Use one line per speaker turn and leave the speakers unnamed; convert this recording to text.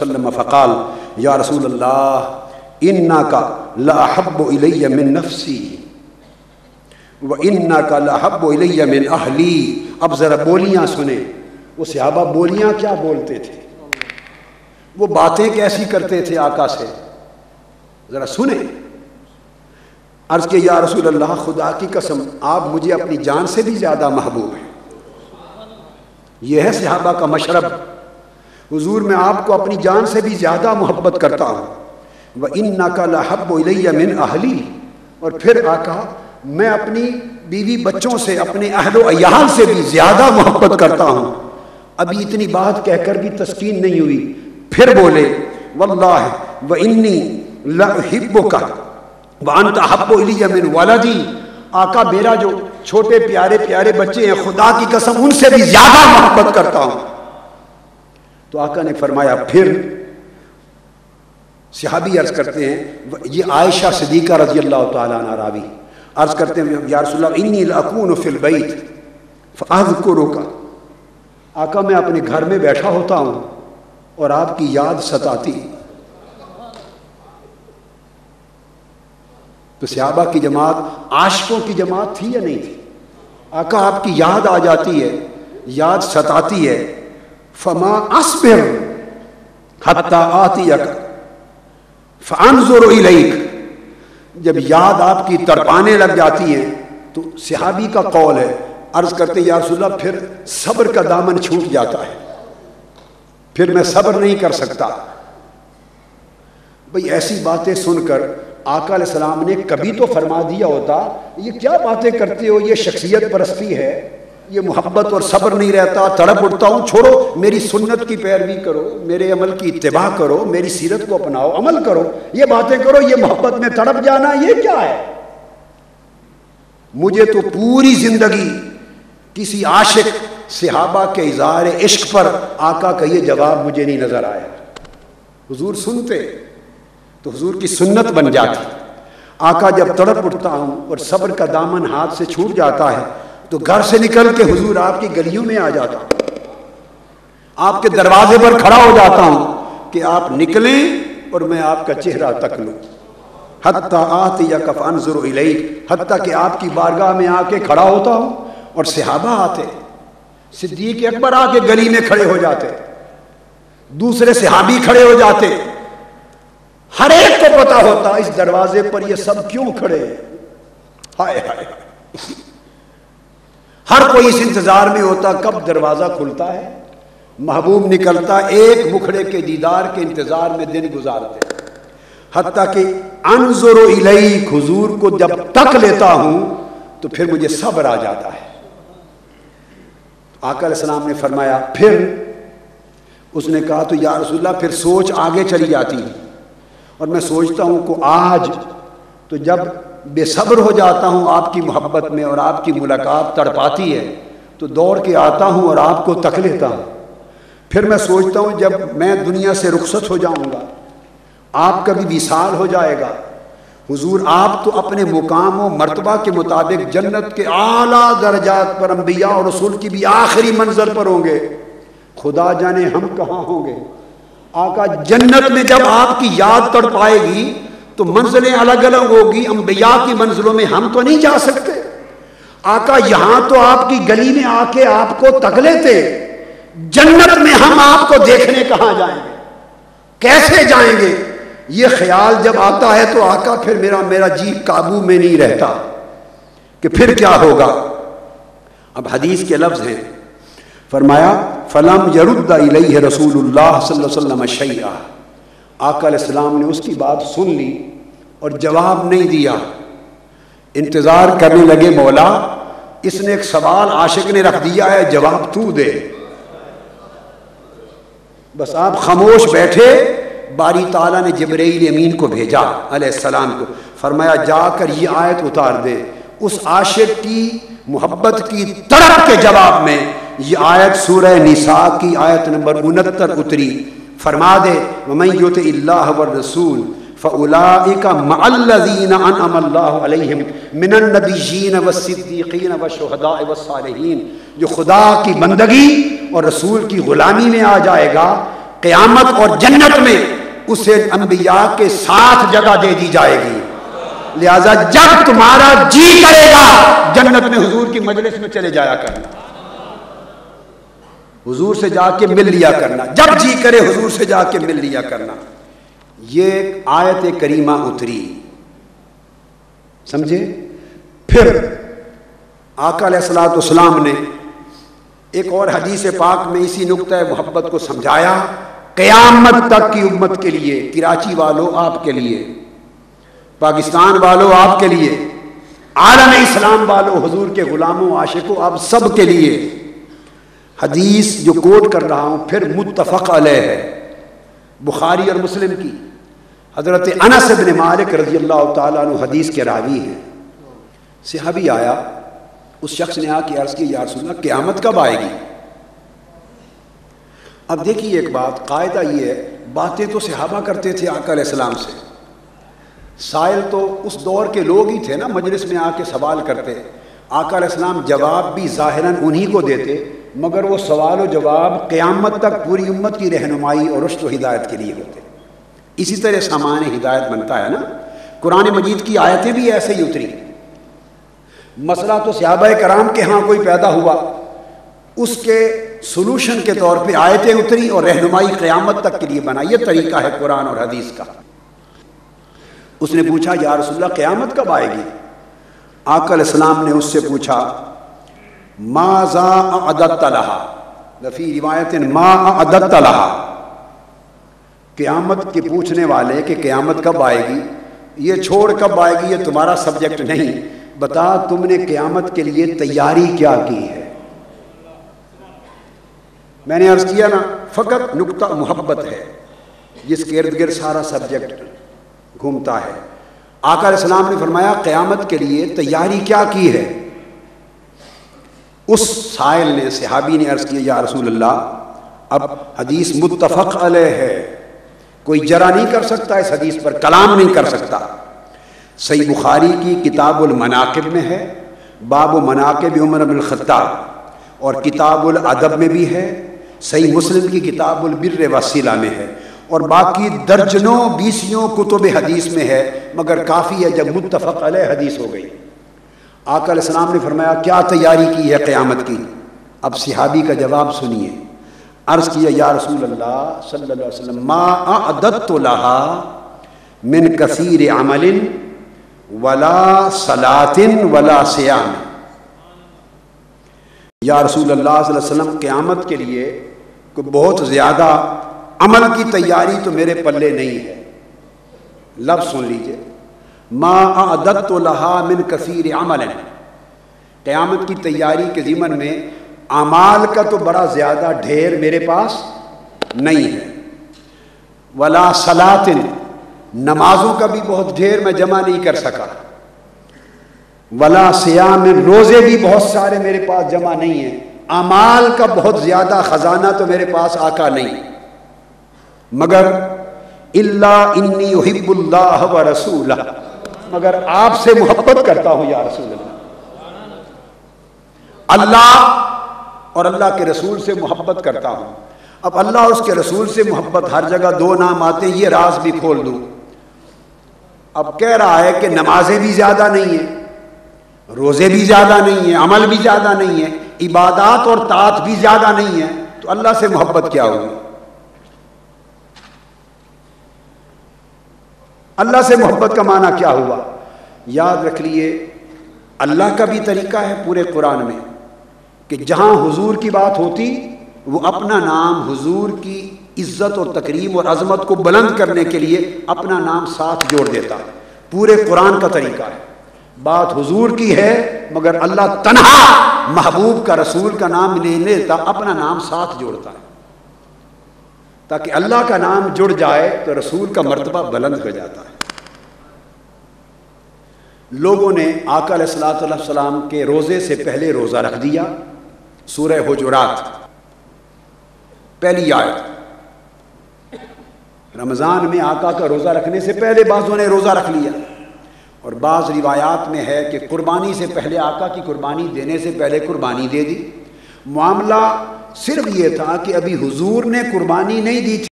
وسلم فقال یا رسول اللہ انک لاحب الی من نفسی وانک لاحب الی من اہلی. اب ذرا بولیاں سنیں. وہ صحابہ بولیاں کیا بولتے تھے, وہ باتیں کیسی کرتے تھے آقا سے, ذرا سنیں. عرض کہ یا رسول اللہ خدا کی قسم آپ مجھے اپنی جان سے بھی زیادہ محبوب ہیں. یہ ہے صحابہ کا مشرب. حضور میں آپ کو اپنی جان سے بھی زیادہ محبت کرتا ہوں. وَإِنَّكَ لَحَبُّ إِلَيَّ مِنْ أَهْلِي. اور پھر آقا میں اپنی بیوی بچوں سے, اپنے اہل و عیال سے بھی زیادہ محبت کرتا ہوں. ابھی اتنی بات کہہ کر بھی تسکین نہیں ہوئی. پھر بولے وَاللَّهِ وَإِنِّي لَأُحِبُّكَ وَأَنْتَ أَحَبُّ إِلَيَّ مِنْ وَلَدِي. آقا میرا جو چھوٹے پیارے پیارے بچے ہیں, خدا کی قسم ان سے بھی زیادہ محبت کرتا ہوں. تو آقا نے فرمایا پھر. صحابی عرض کرتے ہیں, یہ عائشہ صدیقہ رضی اللہ تعالیٰ عنہ راوی, عرض کرتے ہیں یا رسول اللہ انی لاکون فی البیت فاذکرک. آقا میں اپنے گھر میں بیٹھا ہوتا ہوں اور آپ کی یاد ستاتی. تو صحابہ کی جماعت عاشقوں کی جماعت تھی یا نہیں تھی؟ آقا آپ کی یاد آ جاتی ہے, یاد ستاتی ہے. فما اصبر حتی آتیک فانظر الیک. جب یاد آپ کی تڑپانے لگ جاتی ہے تو صحابی کا قول ہے, عرض کرتے یا رسول اللہ پھر صبر کا دامن چھوٹ جاتا ہے, پھر میں صبر نہیں کر سکتا. بھئی ایسی باتیں سن کر آقا علیہ السلام نے کبھی تو فرما دیا ہوتا یہ کیا باتیں کرتے ہو, یہ شخصیت پرستی ہے, یہ محبت اور صبر نہیں رہتا, تڑپ اٹھتا ہوں, چھوڑو میری سنت کی پیروی کرو, میرے عمل کی اتباع کرو, میری سیرت کو اپناؤ, عمل کرو, یہ باتیں کرو, یہ محبت میں تڑپ جانا یہ کیا ہے؟ مجھے تو پوری زندگی کسی عاشق صحابہ کے اظہار عشق پر آقا کا یہ جواب مجھے نہیں نظر آیا. حضور سنتے تو حضور کی سنت بن جاتی. آقا جب تڑپ اٹھتا ہوں اور صبر کا دامن ہاتھ سے چھوٹ جاتا ہے تو گھر سے نکل کے حضور آپ کی گلیوں میں آ جاتا ہوں, آپ کے دروازے پر کھڑا ہو جاتا ہوں کہ آپ نکلیں اور میں آپ کا چہرہ تک لوں. حتیٰ آتیک فانظر الیک, حتیٰ کہ آپ کی بارگاہ میں آ کے کھڑا ہوتا ہوں اور صحابہ آتے, صدیق اکبر آ کے گلی میں کھڑے ہو جاتے, دوسرے صحابی کھڑے ہو جاتے, ہر ایک کو پتا ہوتا اس دروازے پر یہ سب کیوں کھڑے ہیں. ہائے ہائے, ہر کوئی اس انتظار میں ہوتا کب دروازہ کھلتا ہے, محبوب نکلتا, ایک مکھڑے کے دیدار کے انتظار میں دن گزارتے. حتیٰ کہ انظر الیک, حضور کو جب تک لیتا ہوں تو پھر مجھے صبر آ جاتا ہے. آقا علیہ السلام نے فرمایا پھر. اس نے کہا تو یا رسول اللہ پھر سوچ آگے چلی جاتی ہے اور میں سوچتا ہوں کہ آج تو جب بے صبر ہو جاتا ہوں آپ کی محبت میں اور آپ کی ملاقات تڑپاتی ہے تو دوڑ کے آتا ہوں اور آپ کو تک لیتا ہوں. پھر میں سوچتا ہوں جب میں دنیا سے رخصت ہو جاؤں گا, آپ کا بھی وصال ہو جائے گا, حضور آپ تو اپنے مقام و مرتبہ کے مطابق جنت کے اعلیٰ درجات پر, انبیاء اور رسول کی بھی آخری منزل پر ہوں گے, خدا جانے ہم کہاں ہوں گے. آقا جنت میں جب آپ کی یاد تڑپائے گی تو منزلیں الگ الگ ہوگی, انبیاء کی منزلوں میں ہم تو نہیں جا سکتے. آقا یہاں تو آپ کی گلی میں آ کے آپ کو تک لیتے, جنت میں ہم آپ کو دیکھنے کہاں جائیں گے, کیسے جائیں گے. یہ خیال جب آتا ہے تو آقا پھر میرا جی قابو میں نہیں رہتا کہ پھر کیا ہوگا. اب حدیث کے لفظ ہیں, فرمایا فلم یرد الیہ رسول اللہ صلی اللہ علیہ وسلم شیئا. آقا علیہ السلام نے اس کی بات سن لی اور جواب نہیں دیا. انتظار کرنے لگے مولا اس نے ایک سوال عاشق نے رکھ دیا ہے, جواب تو دے. بس آپ خاموش بیٹھے. باری تعالیٰ نے جبرائیل امین کو بھیجا علیہ السلام کو, فرمایا جا کر یہ آیت اتار دے. اس عاشق کی محبت کی تڑپ کے جواب میں یہ آیت سورہ نساء کی آیت نمبر 69 اتری. فرما دے وَمَن يُطِعِ اللَّهَ وَالرَّسُولَ فَأُولَٰئِكَ مَعَ الَّذِينَ أَنْعَمَ اللَّهُ عَلَيْهِمْ مِنَ النَّبِيِّينَ وَالصِّدِّيقِينَ وَالشُّهَدَاءِ وَالصَّالِحِينَ. جو خدا کی بندگی اور رسول کی غلامی میں آ جائے گا قیامت اور جنت میں اسے انبیاء کے ساتھ جگہ دے دی جائے گی. لہذا جب تمہارا جی کرے گا جنت میں حضور کی مجلس میں چلے جایا کرنا, حضور سے جا کے مل لیا کرنا, جب جی کرے حضور سے جا کے مل لیا کرنا. یہ آیت کریمہ اتری, سمجھے. پھر آقا علیہ الصلوۃ والسلام نے ایک اور حدیث پاک میں اسی نقطہ محبت کو سمجھایا. قیامت تک کی امت کے لیے, کراچی والوں آپ کے لیے, پاکستان والوں آپ کے لیے, عالم اسلام والوں, حضور کے غلاموں عاشقوں آپ سب کے لیے حدیث جو کوٹ کر رہا ہوں پھر متفق علیہ ہے, بخاری اور مسلم کی. حضرت انس بن مالک رضی اللہ تعالیٰ عنہ حدیث کے راوی ہیں. صحابی آیا, اس شخص نے آ کے عرض کی یا رسول اللہ قیامت کب آئے گی؟ اب دیکھیے ایک بات, قاعدہ یہ ہے, باتیں تو صحابہ کرتے تھے آقا علیہ السلام سے, سائل تو اس دور کے لوگ ہی تھے نا, مجلس میں آ کے سوال کرتے. آقا علیہ السلام جواب بھی ظاہراً انہی کو دیتے, مگر وہ سوال و جواب قیامت تک پوری امت کی رہنمائی اور رشد و ہدایت کے لیے ہوتے. اسی طرح سامان ہدایت بنتا ہے نا. قرآن مجید کی آیتیں بھی ایسے ہی اتری. مسئلہ تو صحابہ کرام کے ہاں کوئی پیدا ہوا, اس کے سلوشن کے طور پہ آیتیں اتری اور رہنمائی قیامت تک کے لیے بنا. یہ طریقہ ہے قرآن اور حدیث کا. اس نے پوچھا یا رسول اللہ قیامت کب آئے گی؟ آقا علیہ السلام نے اس سے پوچھا ماذا اعددت لها, فی روایت ما اعددت لها. قیامت کے پوچھنے والے کہ قیامت کب آئے گی, یہ چھوڑ کب آئے گی یہ تمہارا سبجیکٹ نہیں, بتا تم نے قیامت کے لیے تیاری کیا کی ہے. میں نے عرض کیا نا, فقط نقطہ محبت ہے جس کے ارد گرد سارا سبجیکٹ گھومتا ہے. آقا علیہ السلام نے فرمایا قیامت کے لیے تیاری کیا کی ہے؟ اس سائل نے, صحابی نے عرض کیا یا رسول اللہ اب حدیث متفق علیہ ہے, کوئی جرا نہیں کر سکتا اس حدیث پر, کلام نہیں کر سکتا. صحیح بخاری کی کتاب المناقب میں ہے, باب مناقب عمر بن الخطاب, اور کتاب الادب میں بھی ہے. صحیح مسلم کی کتاب البر والصلہ میں ہے, اور باقی درجنوں بیسیوں کتب حدیث میں ہے, مگر کافی ہے جب متفق علیہ حدیث ہو گئی. آقا علیہ السلام نے فرمایا کیا تیاری کی ہے قیامت کی؟ اب صحابی کا جواب سنیے. عرض کیا یا رسول اللہ صلی اللہ علیہ وسلم ما اعددت لها من کثیر عمل ولا صلاة ولا صیام. یا رسول اللہ صلی اللہ علیہ وسلم قیامت کے لیے کوئی بہت زیادہ عمل کی تیاری تو میرے پلے نہیں ہے. لفظ سن لیجئے, ما اعددت لها من کثیر عمل, قیامت کی تیاری کے ضمن میں اعمال کا تو بڑا زیادہ ڈھیر میرے پاس نہیں ہے, ولا صلاۃ, نمازوں کا بھی بہت ڈھیر میں جمع نہیں کر سکا, ولا صیام, روزے بھی بہت سارے میرے پاس جمع نہیں ہیں, اعمال کا بہت زیادہ خزانہ تو میرے پاس آقا نہیں, مگر الا انی احب اللہ ورسولہ, مگر آپ سے محبت کرتا ہوں یا رسول اللہ. اللہ اور اللہ کے رسول سے محبت کرتا ہوں. اب اللہ اور اس کے رسول سے محبت, ہر جگہ دو نام آتے ہیں, یہ راز بھی کھول دوں. اب کہہ رہا ہے کہ نمازیں بھی زیادہ نہیں ہیں, روزے بھی زیادہ نہیں ہیں, عمل بھی زیادہ نہیں ہے, عبادات اور طاعت بھی زیادہ نہیں ہے, تو اللہ سے محبت کیا ہوگی؟ اللہ سے محبت کا معنی کیا ہوا؟ یاد رکھ لیے اللہ کا بھی طریقہ ہے پورے قرآن میں کہ جہاں حضور کی بات ہوتی وہ اپنا نام حضور کی عزت اور تکریم اور عظمت کو بلند کرنے کے لیے اپنا نام ساتھ جوڑ دیتا. پورے قرآن کا طریقہ ہے. بات حضور کی ہے مگر اللہ تنہا محبوب کا رسول کا نام نہیں لیتا, اپنا نام ساتھ جوڑتا ہے تاکہ اللہ کا نام جڑ جائے تو رسول کا مرتبہ بلند ہو جاتا ہے. لوگوں نے آقا علیہ الصلوۃ والسلام کے روزے سے پہلے روزہ رکھ دیا. سورہ حجرات پہلی آیت, رمضان میں آقا کا روزہ رکھنے سے پہلے بعضوں نے روزہ رکھ لیا, اور بعض روایات میں ہے کہ قربانی سے پہلے, آقا کی قربانی دینے سے پہلے قربانی دے دی. معاملہ صرف یہ تھا کہ ابھی حضور نے قربانی نہیں دی تھی,